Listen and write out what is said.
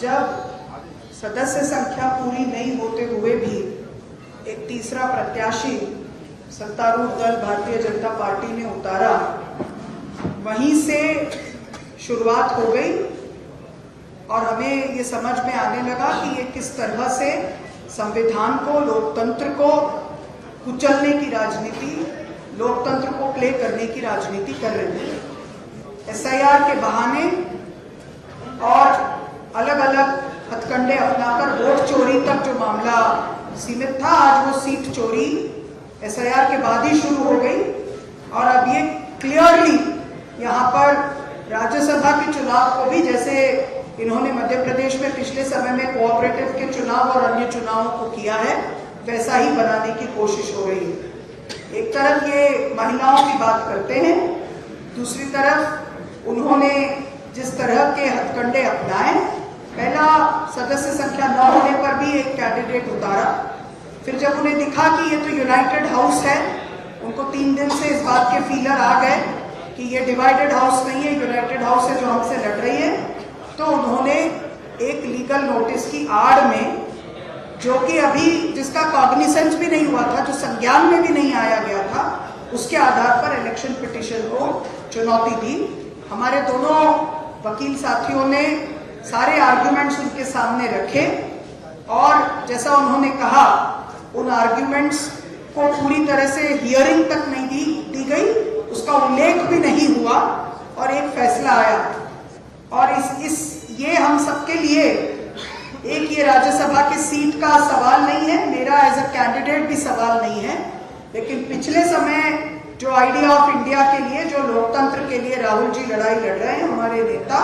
जब सदस्य संख्या पूरी नहीं होते हुए भी एक तीसरा प्रत्याशी सत्तारूढ़ दल भारतीय जनता पार्टी ने उतारा, वहीं से शुरुआत हो गई और हमें ये समझ में आने लगा कि ये किस तरह से संविधान को, लोकतंत्र को कुचलने की राजनीति, लोकतंत्र को प्ले करने की राजनीति कर रहे हैं। एसआईआर के बहाने और अलग अलग हथकंडे अपनाकर वोट चोरी तक जो मामला सीमित था, आज वो सीट चोरी एसआईआर के बाद ही शुरू हो गई। और अब ये क्लियरली यहाँ पर राज्यसभा के चुनाव को भी, जैसे इन्होंने मध्य प्रदेश में पिछले समय में कोऑपरेटिव के चुनाव और अन्य चुनावों को किया है, वैसा ही बनाने की कोशिश हो रही है। एक तरफ ये महिलाओं की बात करते हैं, दूसरी तरफ उन्होंने जिस तरह के हथकंडे अपनाए, पहला सदस्य संख्या न होने पर भी एक कैंडिडेट उतारा, फिर जब उन्हें दिखा कि ये तो यूनाइटेड हाउस है, उनको 3 दिन से इस बात के फीलर आ गए कि ये डिवाइडेड हाउस नहीं है, यूनाइटेड हाउस है जो हमसे लड़ रही है, तो उन्होंने एक लीगल नोटिस की आड़ में, जो कि अभी जिसका कॉग्निसेंस भी नहीं हुआ था, जो संज्ञान में भी नहीं आया गया था, उसके आधार पर इलेक्शन पिटीशन को चुनौती दी। हमारे दोनों वकील साथियों ने सारे आर्ग्यूमेंट्स उनके सामने रखे और जैसा उन्होंने कहा, उन आर्ग्यूमेंट्स को पूरी तरह से हियरिंग तक नहीं दी गई, उसका उल्लेख भी नहीं हुआ और एक फैसला आया। और ये हम सबके लिए एक ये राज्यसभा की सीट का सवाल नहीं है, मेरा एज अ कैंडिडेट भी सवाल नहीं है, लेकिन पिछले समय जो आइडिया ऑफ इंडिया के लिए, जो लोकतंत्र के लिए राहुल जी लड़ाई लड़ रहे हैं, हमारे नेता